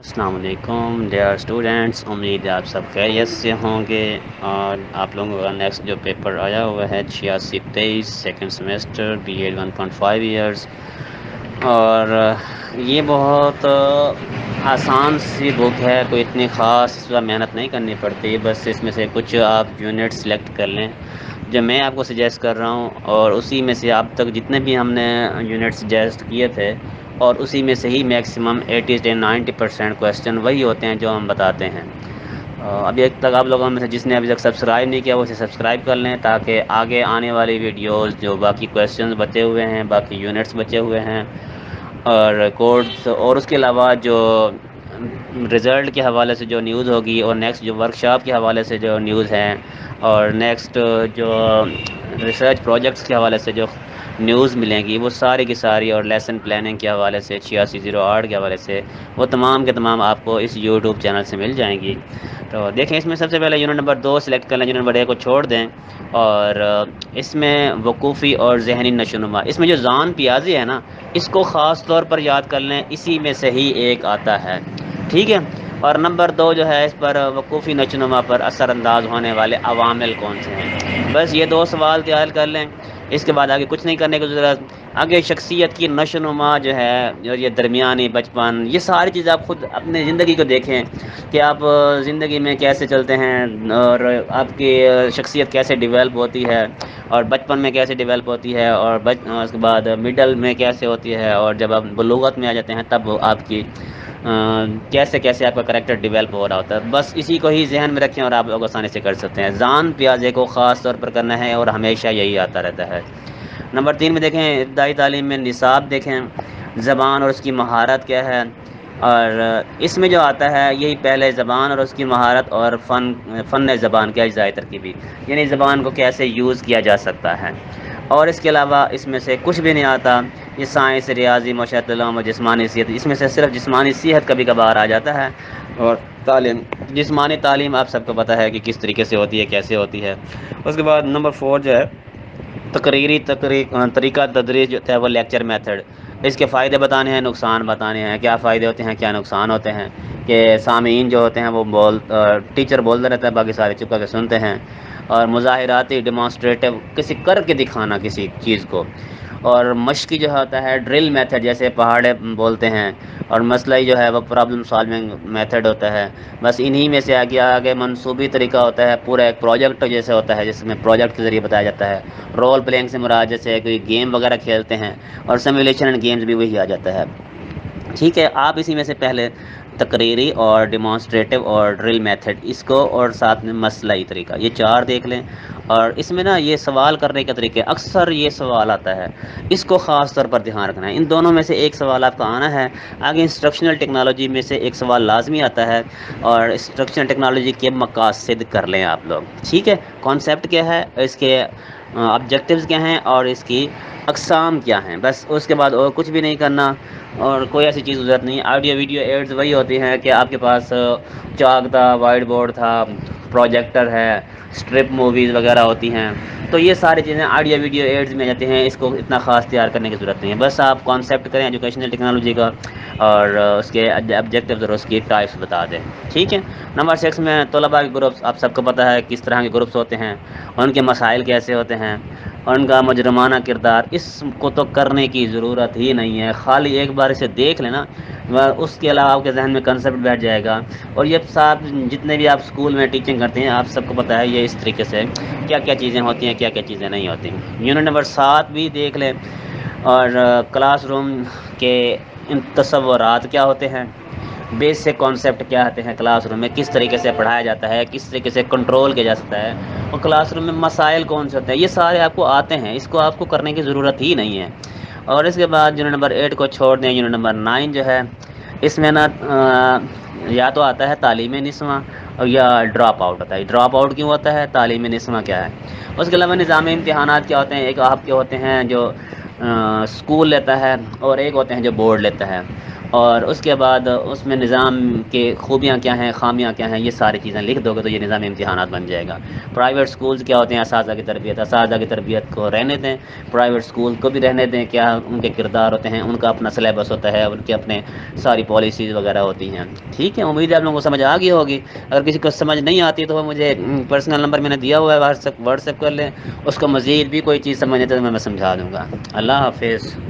السلام علیکم dear students, امید ہے آپ سب خیریت سے ہوں گے۔ اور آپ لوگوں کا نیکسٹ جو پیپر آیا ہوا ہے 86-23 سیکنڈ سیمیسٹر BA 1.5 ایئرس، اور یہ بہت آسان سی بک ہے، کوئی اتنی خاص اس کا محنت نہیں کرنی پڑتی، بس اس میں سے کچھ آپ یونٹ سلیکٹ کر لیں جو میں آپ کو سجیسٹ کر رہا ہوں، اور اسی میں سے اب تک جتنے بھی ہم نے یونٹ سجیسٹ کیے تھے، اور اسی میں سے ہی میکسیمم 80 سے 90% کویسچن وہی ہوتے ہیں جو ہم بتاتے ہیں۔ ابھی تک آپ لوگوں میں سے جس نے ابھی تک سبسکرائب نہیں کیا وہ اسے سبسکرائب کر لیں، تاکہ آگے آنے والی ویڈیوز جو باقی کویسچنز بچے ہوئے ہیں، باقی یونٹس بچے ہوئے ہیں، اور کوڈز، اور اس کے علاوہ جو رزلٹ کے حوالے سے جو نیوز ہوگی، اور نیکسٹ جو ورکشاپ کے حوالے سے جو نیوز ہیں، اور نیکسٹ جو ریسرچ پروجیکٹس کے حوالے سے جو نیوز ملیں گی، وہ ساری کی ساری، اور لیسن پلاننگ کے حوالے سے 8608 کے حوالے سے، وہ تمام کے تمام آپ کو اس یوٹیوب چینل سے مل جائیں گی۔ تو دیکھیں، اس میں سب سے پہلے یونٹ نمبر 2 سلیکٹ کر لیں، یونٹ نمبر 1 کو چھوڑ دیں، اور اس میں وقوفی اور ذہنی نشوونما، اس میں جو ذان پیازی ہے نا، اس کو خاص طور پر یاد کر لیں، اسی میں سے ہی ایک آتا ہے، ٹھیک ہے۔ اور نمبر 2 جو ہے، اس پر وقوفی نشوونما پر اثر انداز ہونے والے عوامل کون سے ہیں، بس یہ 2 سوال تیار کر لیں، اس کے بعد آگے کچھ نہیں کرنے کی ضرورت۔ آگے شخصیت کی نشوونما جو ہے، اور یہ درمیانی بچپن، یہ ساری چیزیں آپ خود اپنے زندگی کو دیکھیں کہ آپ زندگی میں کیسے چلتے ہیں، اور آپ کی شخصیت کیسے ڈیولپ ہوتی ہے، اور بچپن میں کیسے ڈیولپ ہوتی ہے، اور اس کے بعد مڈل میں کیسے ہوتی ہے، اور جب آپ بلوغت میں آ جاتے ہیں تب آپ کی کیسے کیسے آپ کا کریکٹر ڈیولپ ہو رہا ہوتا ہے، بس اسی کو ہی ذہن میں رکھیں اور آپ لوگ آسانی سے کر سکتے ہیں۔ ذان پیازے کو خاص طور پر کرنا ہے، اور ہمیشہ یہی آتا رہتا ہے۔ نمبر 3 میں دیکھیں، ابتدائی تعلیم میں نصاب دیکھیں، زبان اور اس کی مہارت کیا ہے، اور اس میں جو آتا ہے یہی پہلے زبان اور اس کی مہارت، اور فن زبان کے اجزائے ترکیبی، یعنی زبان کو کیسے یوز کیا جا سکتا ہے، اور اس کے علاوہ اس میں سے کچھ بھی نہیں آتا۔ یہ سائنس، ریاضی، معاشرت علوم اور جسمانی صحت، اس میں سے صرف جسمانی صحت کبھی کبھار آ جاتا ہے، اور جسمانی تعلیم آپ سب کو پتہ ہے کہ کس طریقے سے ہوتی ہے، کیسے ہوتی ہے۔ اس کے بعد نمبر 4 جو ہے، طریقہ تدریس جو ہے وہ لیکچر میتھڈ، اس کے فائدے بتانے ہیں، نقصان بتانے ہیں، کیا فائدے ہوتے ہیں، کیا نقصان ہوتے ہیں، کہ سامعین جو ہوتے ہیں وہ ٹیچر بولتا رہتا ہے، باقی سارے چپ کر کے سنتے ہیں، اور مظاہراتی ڈیمانسٹریٹو، کسی کر کے دکھانا کسی چیز کو، اور مشقی جو ہوتا ہے ڈرل میتھڈ، جیسے پہاڑے بولتے ہیں، اور مسئلہی جو ہے وہ پرابلم سالونگ میتھڈ ہوتا ہے۔ بس انہی میں سے آگے آگے منصوبی طریقہ ہوتا ہے، پورا ایک پروجیکٹ جیسے ہوتا ہے، جس میں پروجیکٹ کے ذریعے بتایا جاتا ہے۔ رول پلینگ سے مراد جیسے کوئی گیم وغیرہ کھیلتے ہیں، اور سیمولیشن اینڈ گیمز بھی وہی آ جاتا ہے، ٹھیک ہے۔ آپ اسی میں سے پہلے تقریری اور ڈیمانسٹریٹو اور ڈرل میتھڈ، اس کو، اور ساتھ میں مسئلہی طریقہ، یہ 4 دیکھ لیں۔ اور اس میں نا یہ سوال کرنے کا طریقہ، اکثر یہ سوال آتا ہے، اس کو خاص طور پر دھیان رکھنا ہے، ان دونوں میں سے ایک سوال آپ کا آنا ہے۔ آگے انسٹرکشنل ٹیکنالوجی میں سے ایک سوال لازمی آتا ہے، اور انسٹرکشنل ٹیکنالوجی کے مقاصد کر لیں آپ لوگ، ٹھیک ہے۔ کانسیپٹ کیا ہے، اس کے آبجیکٹیوز کیا ہیں، اور اس کی اقسام کیا ہیں، بس اس کے بعد اور کچھ بھی نہیں کرنا، اور کوئی ایسی چیز ضرورت نہیں ہے۔ آڈیو ویڈیو ایڈز وہی ہوتی ہیں کہ آپ کے پاس چاک تھا، وائٹ بورڈ تھا، پروجیکٹر ہے، اسٹرپ موویز وغیرہ ہوتی ہیں، تو یہ ساری چیزیں آڈیو ویڈیو ایڈز میں جاتے ہیں، اس کو اتنا خاص تیار کرنے کی ضرورت نہیں ہے، بس آپ کانسیپٹ کریں ایجوکیشنل ٹیکنالوجی کا، اور اس کے آبجیکٹیوز اور اس کی ٹائپس بتا دیں، ٹھیک ہے۔ نمبر 6 میں طلباء کے گروپس، آپ سب کو پتہ ہے کس طرح کے گروپس ہوتے ہیں، ان کے مسائل کیسے ہوتے ہیں، اور ان کا مجرمانہ کردار، اس کو تو کرنے کی ضرورت ہی نہیں ہے، خالی ایک بار اسے دیکھ لینا، اس کے علاوہ آپ کے ذہن میں کنسیپٹ بیٹھ جائے گا۔ اور یہ ساتھ جتنے بھی آپ اسکول میں ٹیچنگ کرتے ہیں، آپ سب کو پتہ ہے یہ اس طریقے سے کیا کیا چیزیں ہوتی ہیں، کیا کیا چیزیں نہیں ہوتی۔ یونٹ نمبر 7 بھی دیکھ لیں، اور کلاس روم کے تصورات کیا ہوتے ہیں، بیسک کانسیپٹ کیا ہوتے ہیں، کلاس روم میں کس طریقے سے پڑھایا جاتا ہے، کس طریقے سے کنٹرول کیا جا سکتا ہے، اور کلاس روم میں مسائل کون سے ہوتے ہیں، یہ سارے آپ کو آتے ہیں، اس کو آپ کو کرنے کی ضرورت ہی نہیں ہے۔ اور اس کے بعد یونٹ نمبر 8 کو چھوڑ دیں، یونٹ نمبر 9 جو ہے، اس میں نا یا تو آتا ہے تعلیم نسواں، اور یا ڈراپ آؤٹ ہوتا ہے۔ ڈراپ آؤٹ کیوں ہوتا ہے، تعلیم نسواں کیا ہے، اس کے علاوہ نظام امتحانات کیا ہوتے ہیں، ایک آپ کے ہوتے ہیں جو اسکول لیتا ہے، اور ایک ہوتے ہیں جو بورڈ لیتا ہے۔ اور اس کے بعد اس میں نظام کے خوبیاں کیا ہیں، خامیاں کیا ہیں، یہ ساری چیزیں لکھ دو گے تو یہ نظام امتحانات بن جائے گا۔ پرائیویٹ سکولز کیا ہوتے ہیں، اساتذہ کی تربیت، اساتذہ کی تربیت کو رہنے دیں، پرائیویٹ سکول کو بھی رہنے دیں، کیا ان کے کردار ہوتے ہیں، ان کا اپنا سلیبس ہوتا ہے، ان کے اپنے ساری پالیسیز وغیرہ ہوتی ہیں۔ ٹھیک ہے، امید ہے آپ لوگوں کو سمجھ آ گئی ہوگی۔ اگر کسی کو سمجھ نہیں آتی تو وہ مجھے پرسنل نمبر میں نے دیا ہوا ہے، واٹس ایپ کر لیں، اس کو مزید بھی کوئی چیز سمجھنے تو میں سمجھا دوں گا۔ اللہ حافظ۔